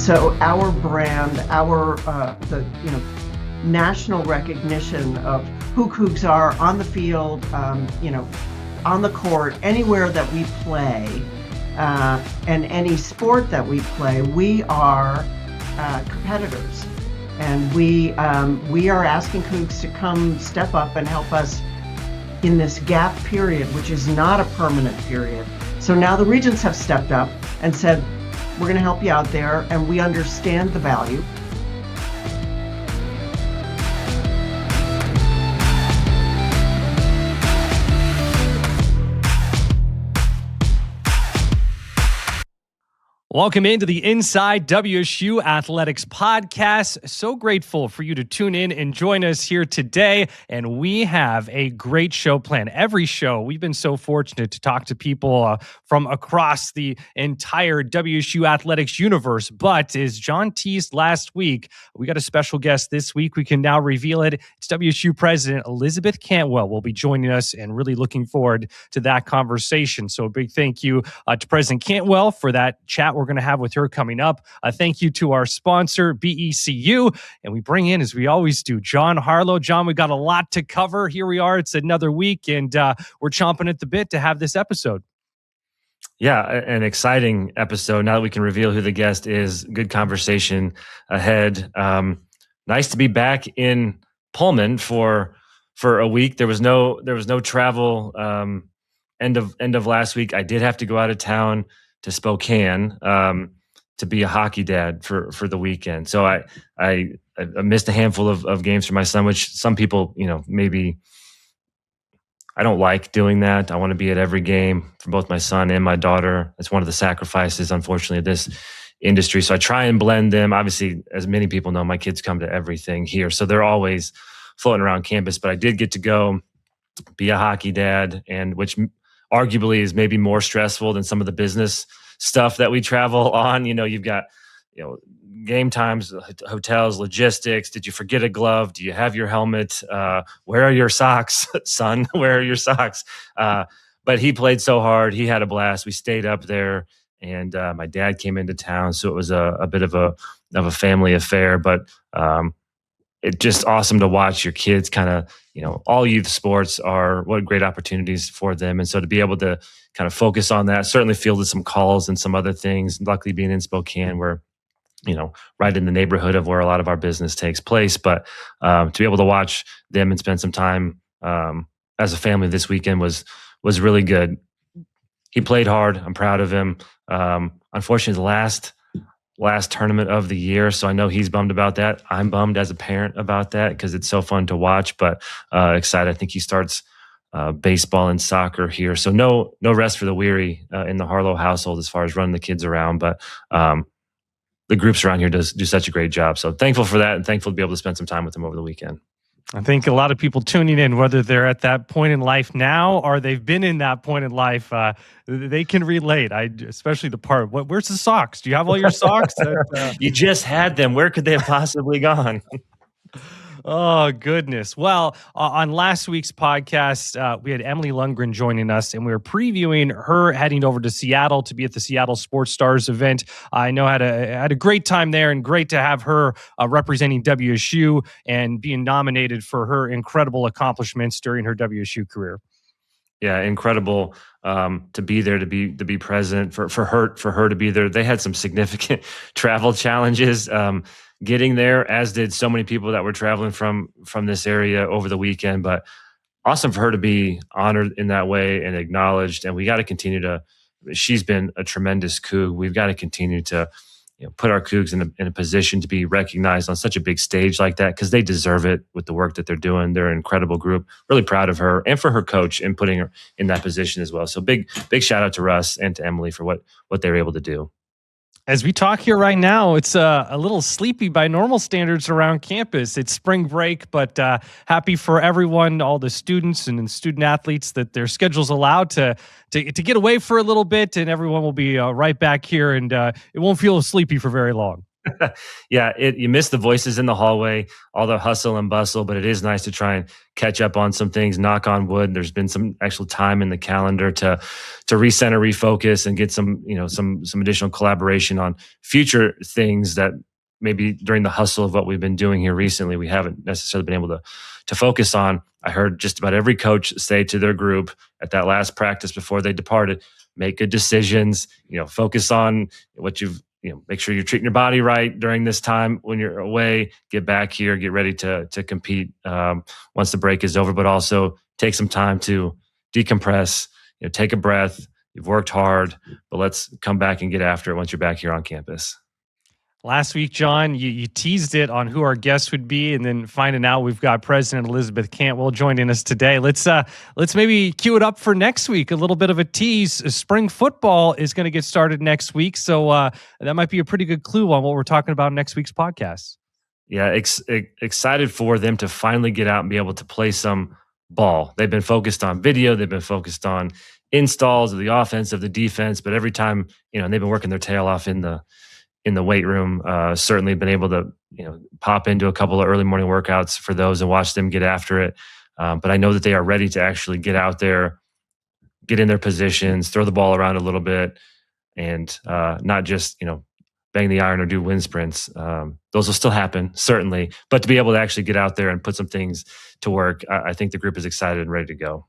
So our brand, the national recognition of who Cougs are on the field, on the court, anywhere that we play, and any sport that we play, we are competitors. And we are asking Cougs to come step up and help us in this gap period, which is not a permanent period. So now the regents have stepped up and said, we're going to help you out there, and we understand the value. Welcome into the Inside WSU Athletics podcast. So grateful for you to tune in and join us here today. And we have a great show planned. Every show, we've been so fortunate to talk to people from across the entire WSU Athletics universe. But as John teased last week, we got a special guest this week. We can now reveal it. It's WSU President Elizabeth Cantwell will be joining us, and really looking forward to that conversation. So a big thank you to President Cantwell for that chat we're going to have with her coming up. Thank you to our sponsor, BECU. And we bring in, as we always do, Jon Haarlow. John, we got a lot to cover. Here we are. It's another week, and we're chomping at the bit to have this episode. Yeah, an exciting episode. Now that we can reveal who the guest is, good conversation ahead. Nice to be back in Pullman for a week. There was no travel. End of last week, I did have to go out of town to Spokane to be a hockey dad for the weekend. So I missed a handful of games for my son, which some people, maybe I don't like doing that. I want to be at every game for both my son and my daughter. It's one of the sacrifices, unfortunately, of this industry. So I try and blend them. Obviously, as many people know, my kids come to everything here, so they're always floating around campus. But I did get to go be a hockey dad, and which arguably is maybe more stressful than some of the business stuff that we travel on. You've got, game times, hotels, logistics. Did you forget a glove? Do you have your helmet? Where are your socks, son? Where are your socks? But he played so hard. He had a blast. We stayed up there, and my dad came into town. So it was a bit of a family affair, but it's just awesome to watch your kids kind of, all youth sports are what great opportunities for them. And so to be able to kind of focus on that, certainly fielded some calls and some other things, luckily being in Spokane, where, right in the neighborhood of where a lot of our business takes place. But to be able to watch them and spend some time as a family this weekend was really good. He played hard. I'm proud of him. Unfortunately, the last tournament of the year, so I know he's bummed about that. I'm bummed as a parent about that because it's so fun to watch, but excited. I think he starts baseball and soccer here, so no rest for the weary in the Haarlow household as far as running the kids around, but the groups around here do such a great job. So thankful for that, and thankful to be able to spend some time with them over the weekend. I think a lot of people tuning in, whether they're at that point in life now or they've been in that point in life, they can relate. Especially the part, where's the socks? Do you have all your socks? You just had them. Where could they have possibly gone? Oh, goodness. Well, on last week's podcast, we had Emily Lundgren joining us, and we were previewing her heading over to Seattle to be at the Seattle Sports Stars event. I know had a great time there, and great to have her representing WSU and being nominated for her incredible accomplishments during her WSU career. Yeah, incredible to be there, to be present, for her to be there. They had some significant travel challenges getting there, as did so many people that were traveling from this area over the weekend. But awesome for her to be honored in that way and acknowledged. And we got to continue to. She's been a tremendous Coug. We've got to continue to put our Cougs in a position to be recognized on such a big stage like that, because they deserve it with the work that they're doing. They're an incredible group. Really proud of her and for her coach and putting her in that position as well. So big shout out to Russ and to Emily for what they were able to do. As we talk here right now, it's a little sleepy by normal standards around campus. It's spring break, but happy for everyone, all the students and student athletes, that their schedules allowed to get away for a little bit, and everyone will be right back here, and it won't feel sleepy for very long. Yeah, you miss the voices in the hallway, all the hustle and bustle, but it is nice to try and catch up on some things. Knock on wood. There's been some actual time in the calendar to recenter, refocus, and get some additional collaboration on future things that maybe during the hustle of what we've been doing here recently, we haven't necessarily been able to focus on. I heard just about every coach say to their group at that last practice before they departed, make good decisions, focus on what make sure you're treating your body right during this time when you're away, get back here, get ready to compete once the break is over, but also take some time to decompress, take a breath. You've worked hard, but let's come back and get after it once you're back here on campus. Last week, Jon, you teased it on who our guest would be, and then finding out we've got President Elizabeth Cantwell joining us today. Let's maybe cue it up for next week. A little bit of a tease. Spring football is going to get started next week, so that might be a pretty good clue on what we're talking about next week's podcast. Yeah, excited for them to finally get out and be able to play some ball. They've been focused on video. They've been focused on installs of the offense, of the defense, but every time, and they've been working their tail off in the weight room. Certainly been able to, pop into a couple of early morning workouts for those and watch them get after it. But I know that they are ready to actually get out there, get in their positions, throw the ball around a little bit, and not just, bang the iron or do wind sprints. Those will still happen, certainly. But to be able to actually get out there and put some things to work, I think the group is excited and ready to go.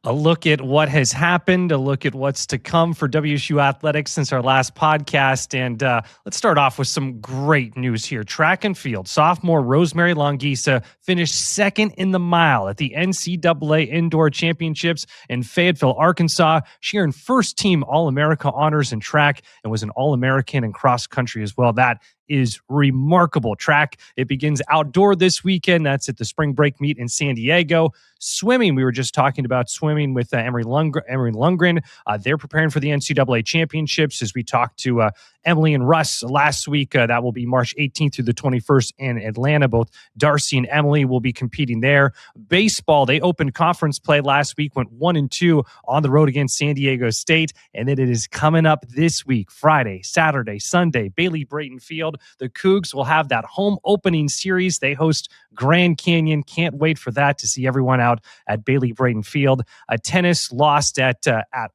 A look at what has happened, a look at what's to come for WSU athletics since our last podcast. And let's start off with some great news here. Track and field. Sophomore Rosemary Longisa finished second in the mile at the NCAA Indoor Championships in Fayetteville, Arkansas. She earned first-team All-America honors in track and was an All-American in cross country as well. That is remarkable. Track, it begins outdoor this weekend. That's at the spring break meet in San Diego. Swimming, we were just talking about swimming with Emory Lundgren. They're preparing for the NCAA championships. As we talked to Emily and Russ last week, that will be March 18th through the 21st in Atlanta. Both Darcy and Emily will be competing there. Baseball, they opened conference play last week, went 1-2 on the road against San Diego State. And then it is coming up this week, Friday, Saturday, Sunday, Bailey Brayton Field. The Cougs will have that home opening series. They host Grand Canyon. Can't wait for that, to see everyone out at Bailey Brayton Field. Tennis lost at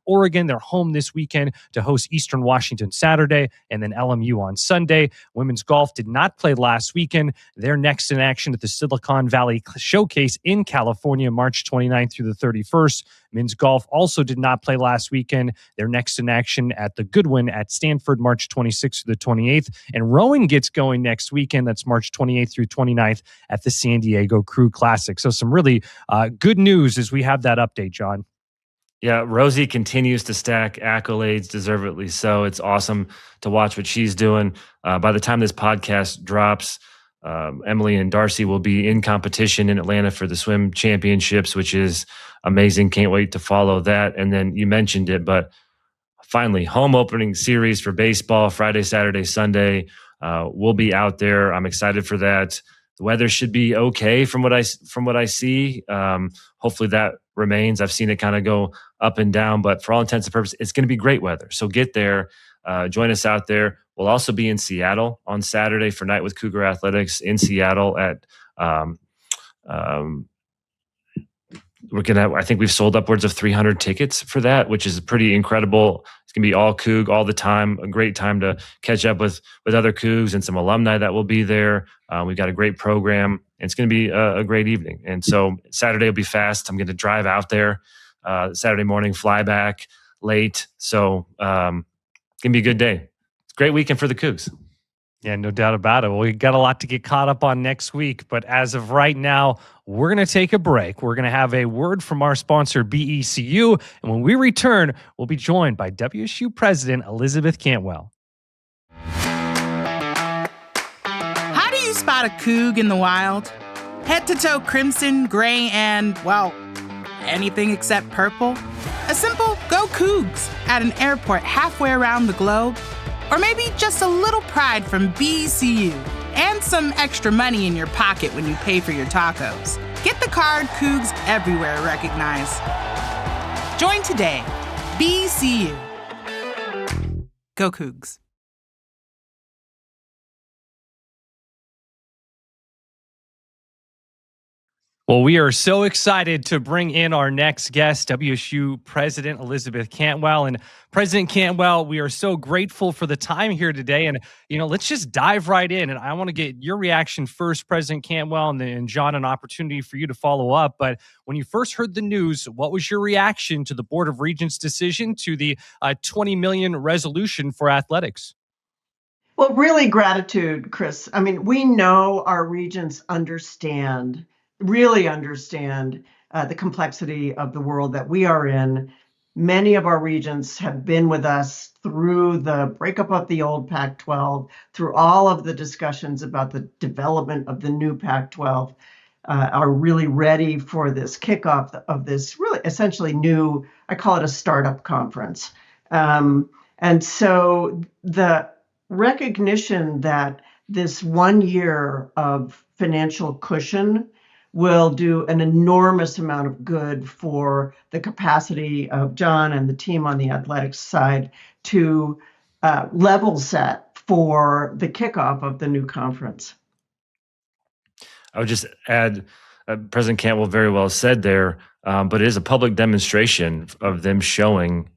Oregon. They're home this weekend to host Eastern Washington Saturday, and then LMU on Sunday. Women's golf did not play last weekend. They're next in action at the Silicon Valley Showcase in California, March 29th through the 31st. Men's golf also did not play last weekend. They're next in action at the Goodwin at Stanford, March 26th through the 28th. And rowing gets going next weekend. That's March 28th through 29th at the San Diego Crew Classic. So some really good news as we have that update, Jon. Yeah, Rosie continues to stack accolades, deservedly so. It's awesome to watch what she's doing. By the time this podcast drops, Emily and Darcy will be in competition in Atlanta for the swim championships, which is amazing. Can't wait to follow that. And then you mentioned it, but finally, home opening series for baseball, Friday, Saturday, Sunday. We'll be out there. I'm excited for that. The weather should be okay from what I see. Hopefully that remains. I've seen it kind of go up and down, but for all intents and purposes, it's going to be great weather. So get there, join us out there. We'll also be in Seattle on Saturday for Night with Cougar Athletics in Seattle at I think we've sold upwards of 300 tickets for that, which is pretty incredible. It's going to be all Coug all the time. A great time to catch up with other Cougs and some alumni that will be there. We've got a great program. And it's going to be a great evening. And so Saturday will be fast. I'm going to drive out there Saturday morning, fly back late. So it's going to be a good day. It's a great weekend for the Cougs. Yeah, no doubt about it. Well, we got a lot to get caught up on next week, but as of right now, we're going to take a break. We're going to have a word from our sponsor, BECU, and when we return, we'll be joined by WSU President Elizabeth Cantwell. How do you spot a Coug in the wild? Head-to-toe crimson, gray, and, well, anything except purple? A simple "Go Cougs" at an airport halfway around the globe? Or maybe just a little pride from BECU and some extra money in your pocket when you pay for your tacos. Get the card Cougs everywhere recognize. Join today. BECU. Go Cougs. Well, we are so excited to bring in our next guest, WSU President Elizabeth Cantwell. And President Cantwell, we are so grateful for the time here today. And, let's just dive right in. And I want to get your reaction first, President Cantwell, and then, John, an opportunity for you to follow up. But when you first heard the news, what was your reaction to the Board of Regents' decision to the $20 million resolution for athletics? Well, really gratitude, Chris. I mean, we know our regents really understand the complexity of the world that we are in. Many of our regents have been with us through the breakup of the old Pac-12, through all of the discussions about the development of the new Pac-12, are really ready for this kickoff of this really essentially new, I call it a startup conference. And so the recognition that this 1 year of financial cushion will do an enormous amount of good for the capacity of John and the team on the athletics side to level set for the kickoff of the new conference. I would just add, President Cantwell very well said there, but it is a public demonstration of them showing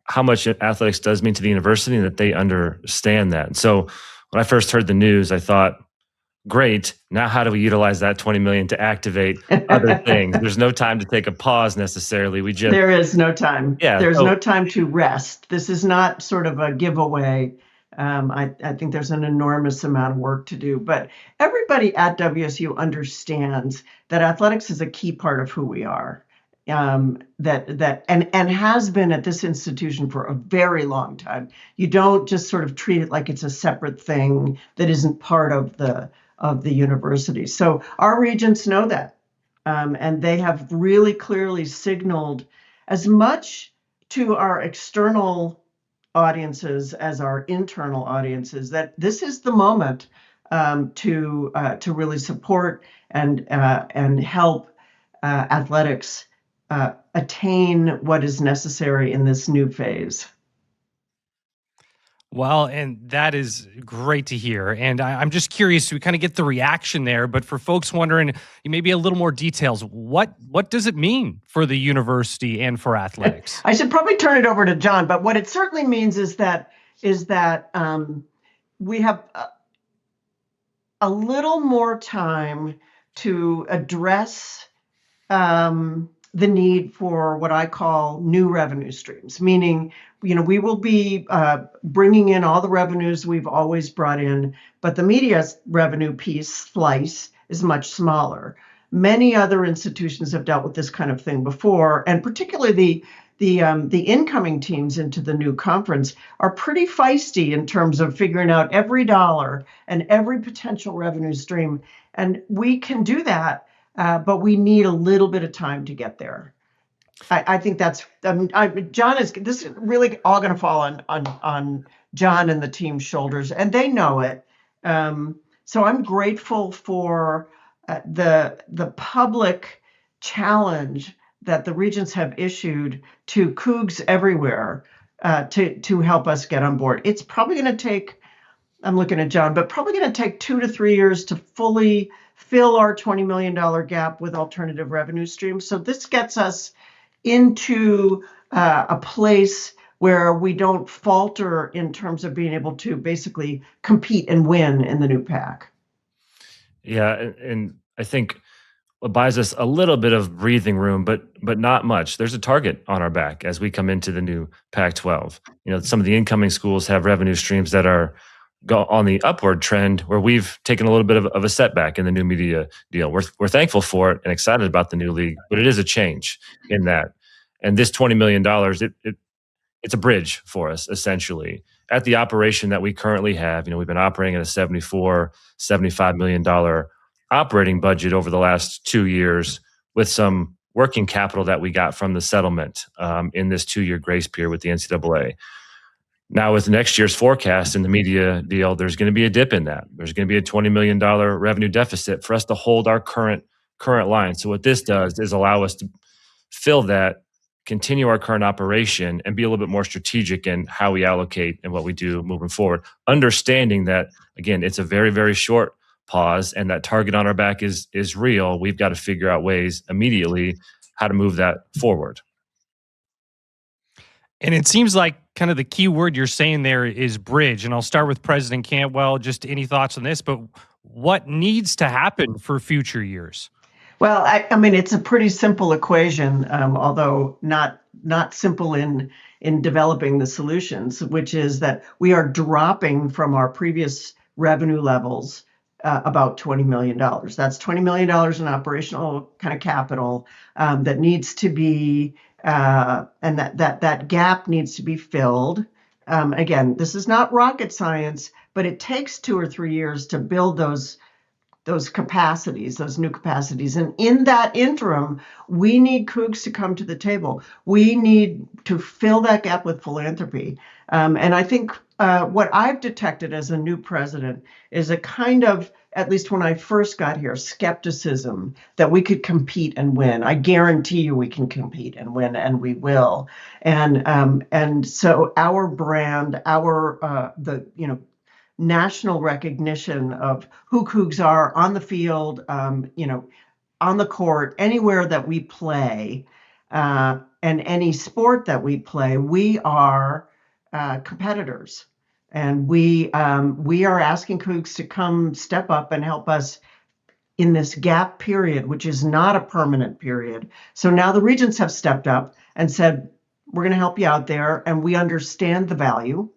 how much athletics does mean to the university and that they understand that. And so when I first heard the news, I thought, great, now how do we utilize that $20 million to activate other things? There's no time to take a pause necessarily. There is no time. Yeah, There's no time to rest. This is not sort of a giveaway. I think there's an enormous amount of work to do, but everybody at WSU understands that athletics is a key part of who we are. That has been at this institution for a very long time. You don't just sort of treat it like it's a separate thing that isn't part of the university. So our regents know that, and they have really clearly signaled as much to our external audiences as our internal audiences that this is the moment to really support and help athletics attain what is necessary in this new phase. Well, and that is great to hear. And I'm just curious, we kind of get the reaction there, but for folks wondering, maybe a little more details, what does it mean for the university and for athletics? I should probably turn it over to John, but what it certainly means is that we have a little more time to address the need for what I call new revenue streams, meaning, we will be bringing in all the revenues we've always brought in, but the media revenue slice is much smaller. Many other institutions have dealt with this kind of thing before, and particularly the incoming teams into the new conference are pretty feisty in terms of figuring out every dollar and every potential revenue stream. And we can do that, but we need a little bit of time to get there. I think that's John this is really all going to fall on John and the team's shoulders, and they know it. So I'm grateful for the public challenge that the regents have issued to Cougs everywhere to help us get on board. It's probably going to take, I'm looking at John, but probably going to take 2 to 3 years to fully fill our $20 million gap with alternative revenue streams. So this gets us into a place where we don't falter in terms of being able to basically compete and win in the new PAC. Yeah, and I think what buys us a little bit of breathing room, but not much. There's a target on our back as we come into the new Pac-12. Some of the incoming schools have revenue streams that are on the upward trend, where we've taken a little bit of a setback in the new media deal. We're thankful for it and excited about the new league, but it is a change in that. And this $20 million, it's a bridge for us, essentially. At the operation that we currently have, we've been operating at a $75 million operating budget over the last 2 years with some working capital that we got from the settlement in this 2-year grace period with the NCAA. Now, with next year's forecast in the media deal, there's going to be a dip in that. There's going to be a $20 million revenue deficit for us to hold our current line. So what this does is allow us to fill that, continue our current operation, and be a little bit more strategic in how we allocate and what we do moving forward. Understanding that, again, it's a very, very short pause and that target on our back is real, we've got to figure out ways immediately how to move that forward. And it seems like kind of the key word you're saying there is bridge. And I'll start with President Cantwell. Just any thoughts on this, but what needs to happen for future years? Well, I mean, it's a pretty simple equation, although not simple in developing the solutions, which is that we are dropping from our previous revenue levels about $20 million. That's $20 million in operational kind of capital that needs to be, and that gap needs to be filled. Again, this is not rocket science, but it takes 2 or 3 years to build those capacities, those new capacities. And in that interim, we need Cougs to come to the table. We need to fill that gap with philanthropy. And I think what I've detected as a new president is a kind of, at least when I first got here, skepticism that we could compete and win. I guarantee you we can compete and win, and we will. And so our brand, the national recognition of who Cougs are on the field, on the court, anywhere that we play, and any sport that we play, we are competitors. And we are asking Cougs to come step up and help us in this gap period, which is not a permanent period. So now the regents have stepped up and said, we're going to help you out there, and we understand the value.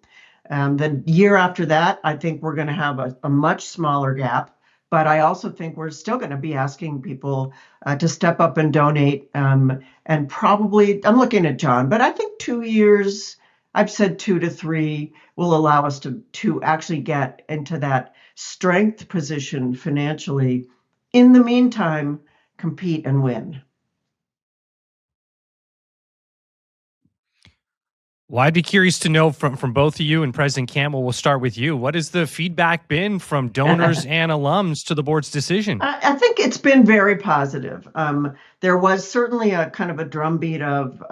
The year after that, I think we're going to have a much smaller gap, but I also think we're still going to be asking people to step up and donate. And probably, I'm looking at Jon, but I think 2 years, I've said 2 to 3, will allow us to actually get into that strength position financially. In the meantime, compete and win. Well, I'd be curious to know from both of you, and President Campbell, we'll start with you. What has the feedback been from donors and alums to the board's decision? I think it's been very positive. There was certainly a kind of a drumbeat of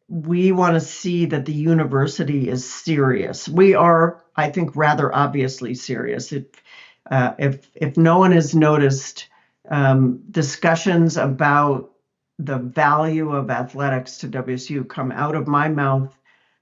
we want to see that the university is serious. We are, I think, rather obviously serious. If no one has noticed, discussions about the value of athletics to WSU come out of my mouth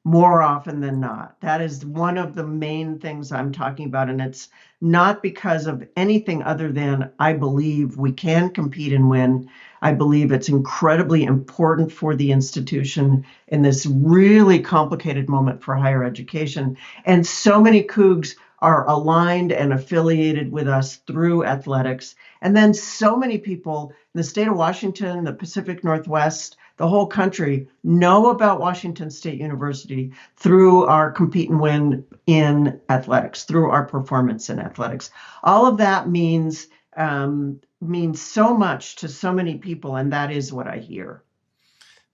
more often than not. That is one of the main things I'm talking about. And it's not because of anything other than I believe we can compete and win. I believe it's incredibly important for the institution in this really complicated moment for higher education. And so many Cougs are aligned and affiliated with us through athletics. And then so many people in the state of Washington, the Pacific Northwest, the whole country know about Washington State University through our compete and win in athletics, through our performance in athletics. All of that means so much to so many people, and that is what I hear.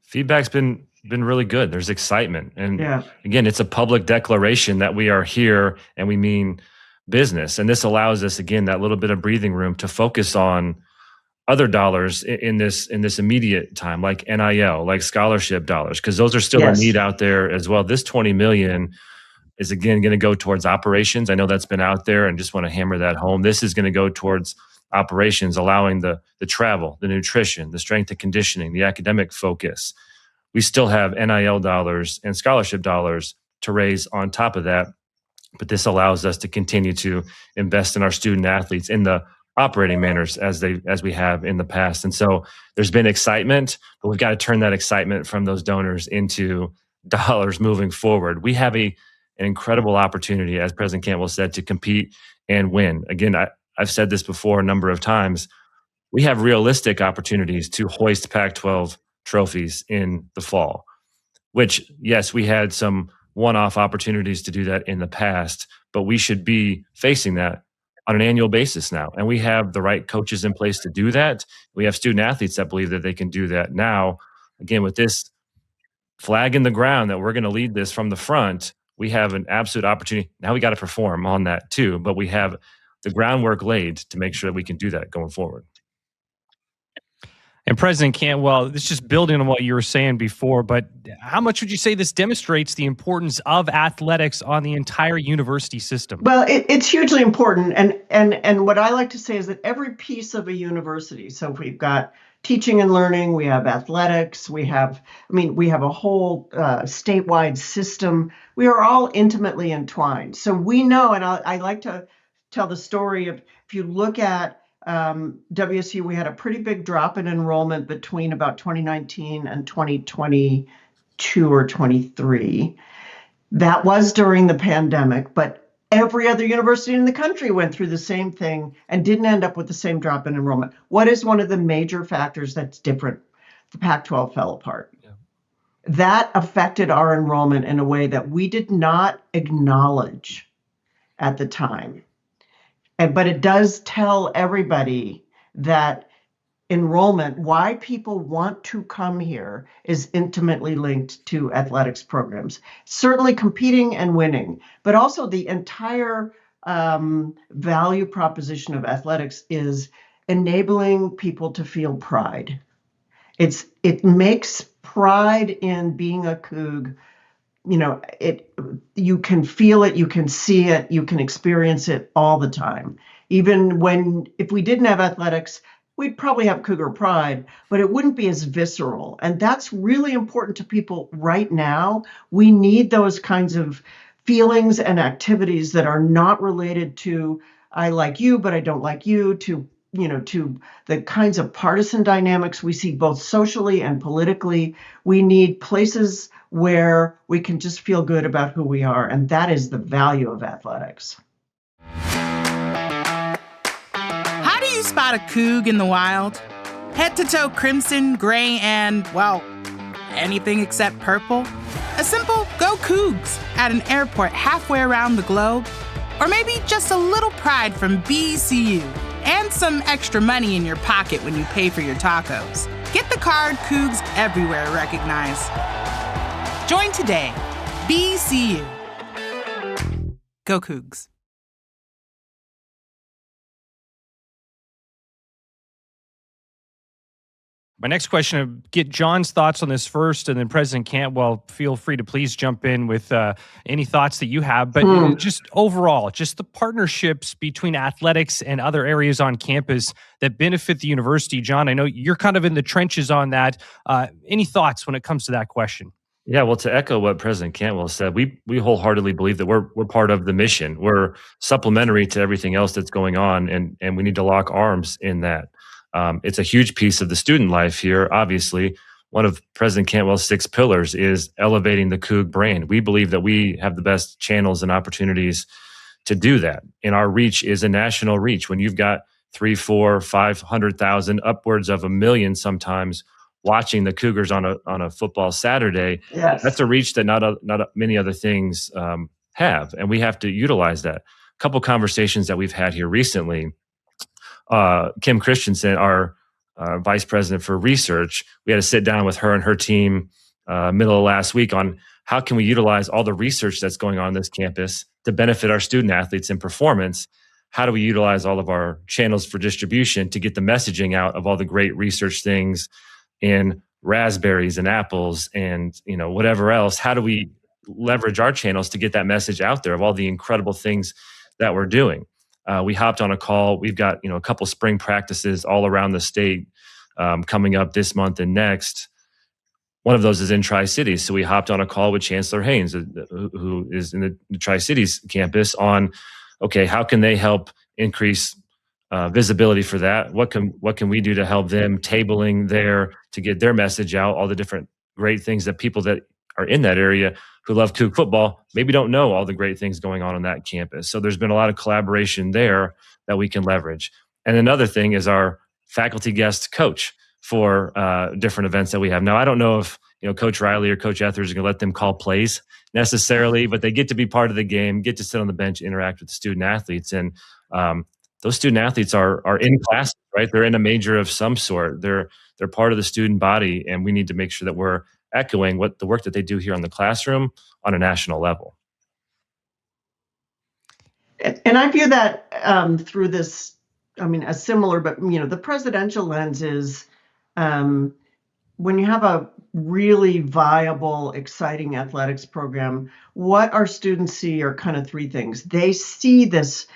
Feedback's been really good. There's excitement. And again, it's a public declaration that we are here and we mean business. And this allows us, again, that little bit of breathing room to focus on other dollars in this immediate time, like NIL, like scholarship dollars, because those are still a need out there as well. This 20 million is, again, going to go towards operations. I know that's been out there and just want to hammer that home. This is going to go towards operations, allowing the travel, the nutrition, the strength and conditioning, the academic focus. We still have NIL dollars and scholarship dollars to raise on top of that. But this allows us to continue to invest in our student athletes in the operating manners as we have in the past. And so there's been excitement, but we've got to turn that excitement from those donors into dollars moving forward. We have an incredible opportunity, as President Cantwell said, to compete and win. Again, I've said this before a number of times. We have realistic opportunities to hoist Pac-12 trophies in the fall, which, yes, we had some one-off opportunities to do that in the past, but we should be facing that on an annual basis now. And we have the right coaches in place to do that. We have student athletes that believe that they can do that now. Again, with this flag in the ground that we're going to lead this from the front, we have an absolute opportunity. Now we got to perform on that too, but we have the groundwork laid to make sure that we can do that going forward. And President Cantwell, this is just building on what you were saying before, but how much would you say this demonstrates the importance of athletics on the entire university system? Well, it's hugely important, and what I like to say is that every piece of a university. So if we've got teaching and learning, we have athletics, we have a whole statewide system. We are all intimately entwined. So we know, and I like to tell the story of, if you look at WSU, we had a pretty big drop in enrollment between about 2019 and 2022 or 23. That was during the pandemic, but every other university in the country went through the same thing and didn't end up with the same drop in enrollment. What is one of the major factors that's different? The Pac-12 fell apart. Yeah. That affected our enrollment in a way that we did not acknowledge at the time. But it does tell everybody that enrollment, why people want to come here, is intimately linked to athletics programs. Certainly competing and winning, but also the entire value proposition of athletics is enabling people to feel pride. It makes pride in being a Coug. You can feel it, you can see it, you can experience it all the time. Even if we didn't have athletics, we'd probably have Cougar pride, but it wouldn't be as visceral. And that's really important to people right now. We need those kinds of feelings and activities that are not related to, I like you, but I don't like you, to the kinds of partisan dynamics we see both socially and politically. We need places where we can just feel good about who we are. And that is the value of athletics. How do you spot a Coug in the wild? Head to toe crimson, gray, and, well, anything except purple? A simple go Cougs at an airport halfway around the globe? Or maybe just a little pride from BECU and some extra money in your pocket when you pay for your tacos. Get the card Cougs everywhere recognize. Join today. BECU. Go Cougs. My next question, get Jon's thoughts on this first, and then President Cantwell, feel free to please jump in with any thoughts that you have. But just overall, just the partnerships between athletics and other areas on campus that benefit the university. Jon, I know you're kind of in the trenches on that. Any thoughts when it comes to that question? Yeah, well, to echo what President Cantwell said, we wholeheartedly believe that we're part of the mission. We're supplementary to everything else that's going on, and we need to lock arms in that. It's a huge piece of the student life here. Obviously, one of President Cantwell's 6 pillars is elevating the Coug brand. We believe that we have the best channels and opportunities to do that. And our reach is a national reach. When you've got 3, 4, 500,000, upwards of 1 million sometimes watching the Cougars on a football Saturday, yes, that's a reach that not many other things have, and we have to utilize that. A couple conversations that we've had here recently. Kim Christensen, our vice president for research, we had to sit down with her and her team middle of last week on how can we utilize all the research that's going on this campus to benefit our student athletes in performance. How do we utilize all of our channels for distribution to get the messaging out of all the great research things in raspberries and apples and whatever else? How do we leverage our channels to get that message out there of all the incredible things that we're doing? We hopped on a call. We've got a couple spring practices all around the state coming up this month and next. One of those is in Tri-Cities. So we hopped on a call with Chancellor Haynes, who is in the Tri-Cities campus, on, okay, how can they help increase visibility for that? What can we do to help them tabling there to get their message out, all the different great things that people that are in that area who love Coug football maybe don't know all the great things going on that campus. So there's been a lot of collaboration there that we can leverage. And another thing is our faculty guest coach for different events that we have. Now, I don't know if Coach Riley or Coach Etheridge are going to let them call plays necessarily, but they get to be part of the game, get to sit on the bench, interact with the student athletes. And those student athletes are in class, right? They're in a major of some sort. They're part of the student body, and we need to make sure that we're echoing what the work that they do here in the classroom on a national level. And I view that through this, a similar, but the presidential lens is Um, when you have a really viable, exciting athletics program, what our students see are kind of three things. They see this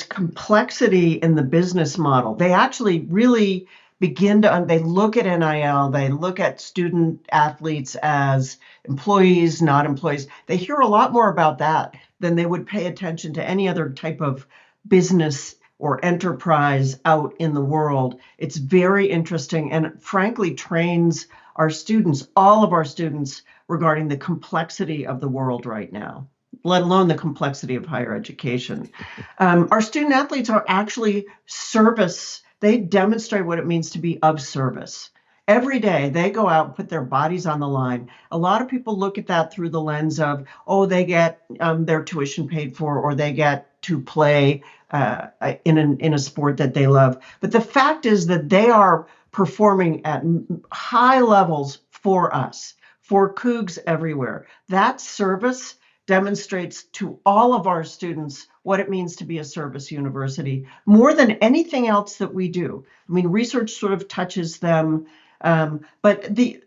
complexity in the business model. They actually really begin to, they look at NIL, they look at student athletes as employees, not employees. They hear a lot more about that than they would pay attention to any other type of business or enterprise out in the world. It's very interesting and frankly trains our students, all of our students, regarding the complexity of the world right now, let alone the complexity of higher education. Our student athletes are actually service. They demonstrate what it means to be of service. Every day they go out and put their bodies on the line. A lot of people look at that through the lens of, oh, they get their tuition paid for, or they get to play in a sport that they love. But the fact is that they are performing at high levels for us, for Cougs everywhere. That service demonstrates to all of our students what it means to be a service university more than anything else that we do. I mean, research sort of touches them, but the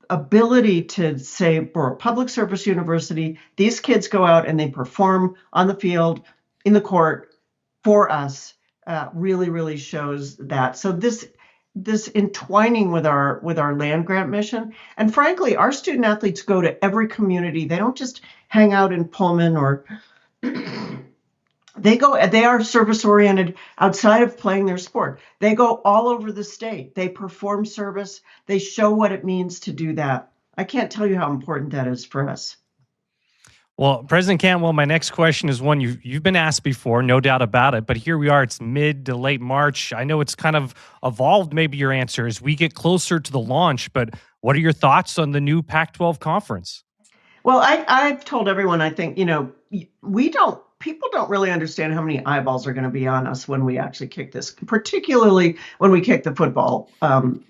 ability to say for a public service university, these kids go out and they perform on the field, in the court for us, really, really shows that. So this entwining with our land grant mission, and frankly, our student athletes go to every community. They don't just hang out in Pullman or they are service oriented outside of playing their sport. They go all over the state. They perform service. They show what it means to do that. I can't tell you how important that is for us. Well, President Cantwell, my next question is one you've been asked before, no doubt about it. But here we are. It's mid to late March. I know it's kind of evolved, maybe your answer, as we get closer to the launch. But what are your thoughts on the new Pac-12 conference? Well, I've told everyone, I think, people don't really understand how many eyeballs are going to be on us when we actually kick this, particularly when we kick the football time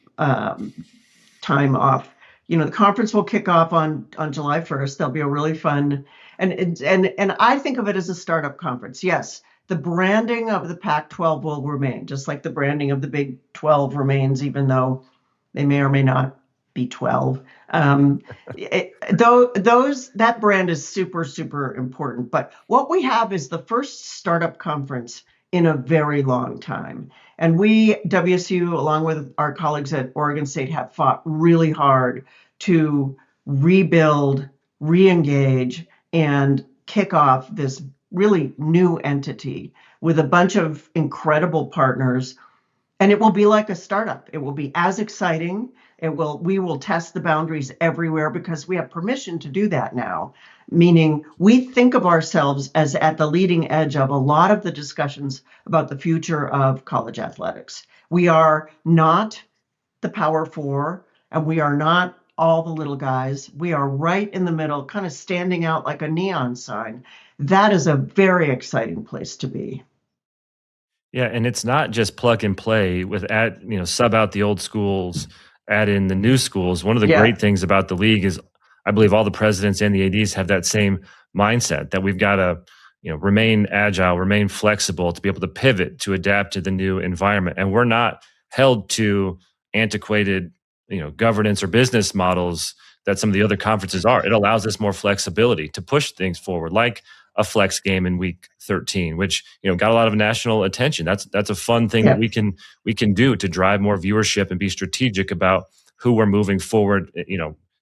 off. The conference will kick off on July 1st. There'll be a really fun, and I think of it as a startup conference. Yes, the branding of the Pac-12 will remain, just like the branding of the Big 12 remains, even though they may or may not be 12. That brand is super, super important. But what we have is the first startup conference in a very long time. And we, WSU, along with our colleagues at Oregon State, have fought really hard to rebuild, re-engage, and kick off this really new entity with a bunch of incredible partners. And it will be like a startup. It will be as exciting. We will test the boundaries everywhere because we have permission to do that now, meaning we think of ourselves as at the leading edge of a lot of the discussions about the future of college athletics. We are not the Power Four, and we are not all the little guys. We are right in the middle, kind of standing out like a neon sign. That is a very exciting place to be. Yeah, and it's not just plug and play with sub out the old schools, add in the new schools. One of the great things about the league is I believe all the presidents and the ADs have that same mindset that we've got to remain agile, remain flexible to be able to pivot, to adapt to the new environment. And we're not held to antiquated governance or business models that some of the other conferences are. It allows us more flexibility to push things forward, like a flex game in week 13, which got a lot of national attention. That's a fun thing that we can do to drive more viewership and be strategic about who we're moving forward,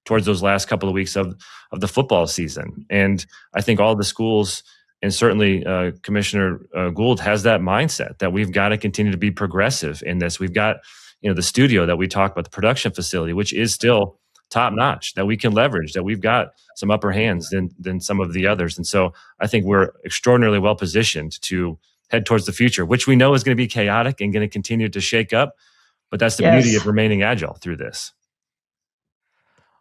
towards those last couple of weeks of the football season. And I think all the schools, and certainly Commissioner Gould, has that mindset that we've got to continue to be progressive in this. We've got the studio that we talked about, the production facility, which is still top notch, that we can leverage, that we've got some upper hands than some of the others. And so I think we're extraordinarily well positioned to head towards the future, which we know is going to be chaotic and going to continue to shake up. But that's the beauty of remaining agile through this.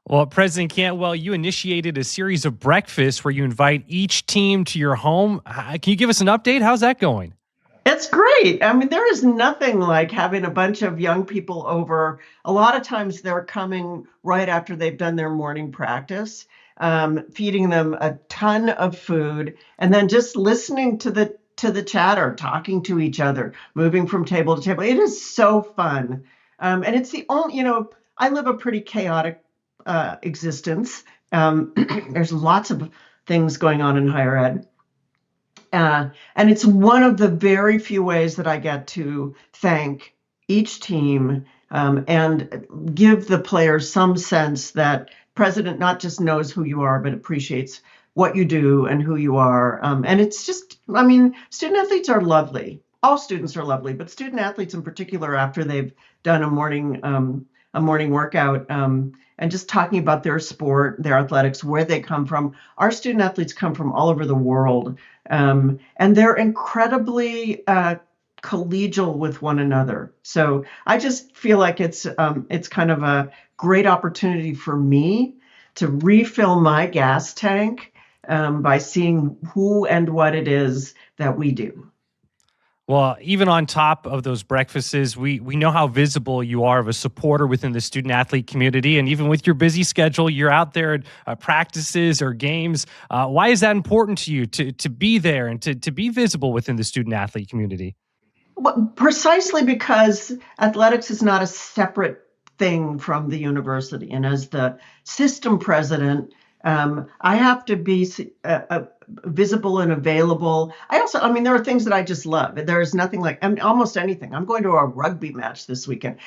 Well, President Cantwell, you initiated a series of breakfasts where you invite each team to your home. Can you give us an update? How's that going? It's great. I mean, there is nothing like having a bunch of young people over. A lot of times they're coming right after they've done their morning practice, feeding them a ton of food, and then just listening to to the chatter, talking to each other, moving from table to table. It is so fun. And it's the only, I live a pretty chaotic existence. There's lots of things going on in higher ed. And it's one of the very few ways that I get to thank each team and give the players some sense that President not just knows who you are, but appreciates what you do and who you are. And it's just, student athletes are lovely. All students are lovely, but student athletes in particular, after they've done a morning workout and just talking about their sport, their athletics, where they come from. Our student athletes come from all over the world, and they're incredibly collegial with one another. So I just feel like it's kind of a great opportunity for me to refill my gas tank by seeing who and what it is that we do. Well, even on top of those breakfasts, we know how visible you are of a supporter within the student athlete community. And even with your busy schedule, you're out there at practices or games. Why is that important to you to be there and to be visible within the student athlete community? Well, precisely because athletics is not a separate thing from the university. And as the system president, I have to be visible and available. There are things that I just love. There is nothing like almost anything. I'm going to a rugby match this weekend,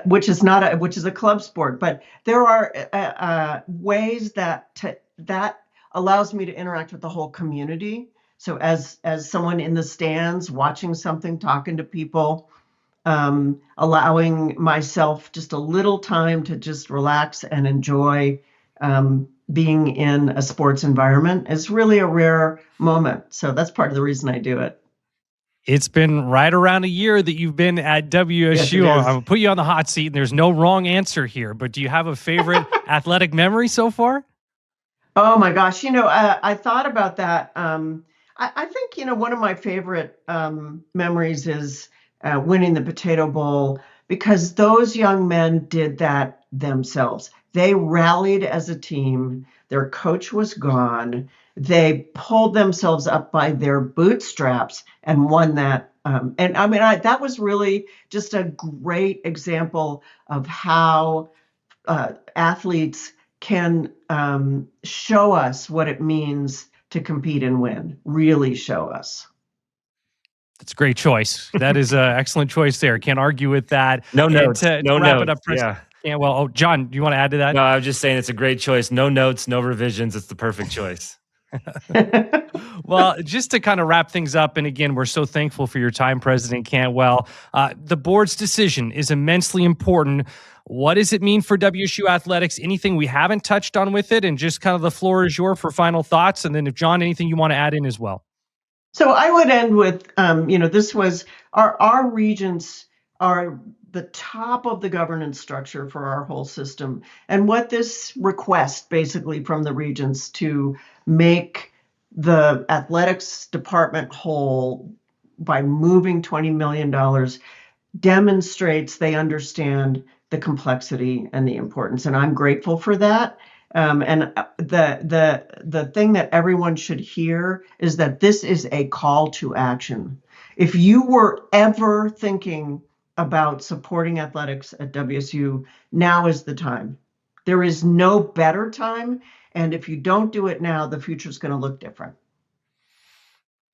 which is a club sport, but there are ways that allows me to interact with the whole community. So as someone in the stands, watching something, talking to people, allowing myself just a little time to just relax and enjoy being in a sports environment is really a rare moment. So that's part of the reason I do it. It's been right around a year that you've been at WSU. Yes, I'm going to put you on the hot seat, and there's no wrong answer here, but do you have a favorite athletic memory so far? Oh my gosh. I thought about that. I think, one of my favorite memories is winning the Potato Bowl, because those young men did that themselves. They rallied as a team. Their coach was gone. They pulled themselves up by their bootstraps and won that. That was really just a great example of how athletes can show us what it means to compete and win. Really show us. That's a great choice. That is an excellent choice there. Can't argue with that. No notes. To no wrap notes. it up, Yeah. Well, John, do you want to add to that? No, I was just saying it's a great choice. No notes, no revisions. It's the perfect choice. Well, just to kind of wrap things up, and again, we're so thankful for your time, President Cantwell. The board's decision is immensely important. What does it mean for WSU athletics? Anything we haven't touched on with it? And just kind of the floor is yours for final thoughts. And then if John, anything you want to add in as well. So I would end with, this was our regents are the top of the governance structure for our whole system. And what this request basically from the regents to make the athletics department whole by moving $20 million demonstrates they understand the complexity and the importance. And I'm grateful for that. And the thing that everyone should hear is that this is a call to action. If you were ever thinking about supporting athletics at WSU, now is the time. There is no better time. And if you don't do it now, the future is going to look different.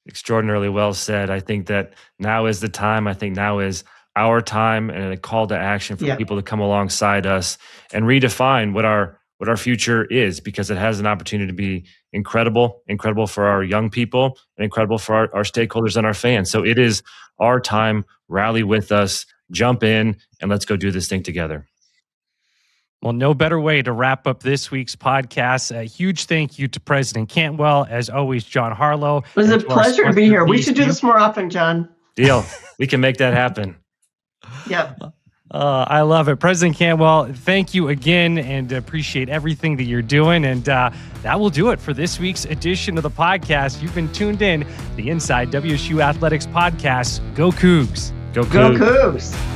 Extraordinarily well said. I think that now is the time. I think now is our time, and a call to action for people to come alongside us and redefine what our future is, because it has an opportunity to be incredible for our young people and incredible for our stakeholders and our fans. So it is our time. Rally with us, jump in, and let's go do this thing together. Well, no better way to wrap up this week's podcast. A huge thank you to President Cantwell. As always, Jon Haarlow. It was a pleasure to be here. We should do this more often, John. Deal. We can make that happen. Yep. I love it. President Cantwell, thank you again, and appreciate everything that you're doing. And that will do it for this week's edition of the podcast. You've been tuned in, the Inside WSU Athletics podcast. Go Cougs. Go Cougs. Go Cougs.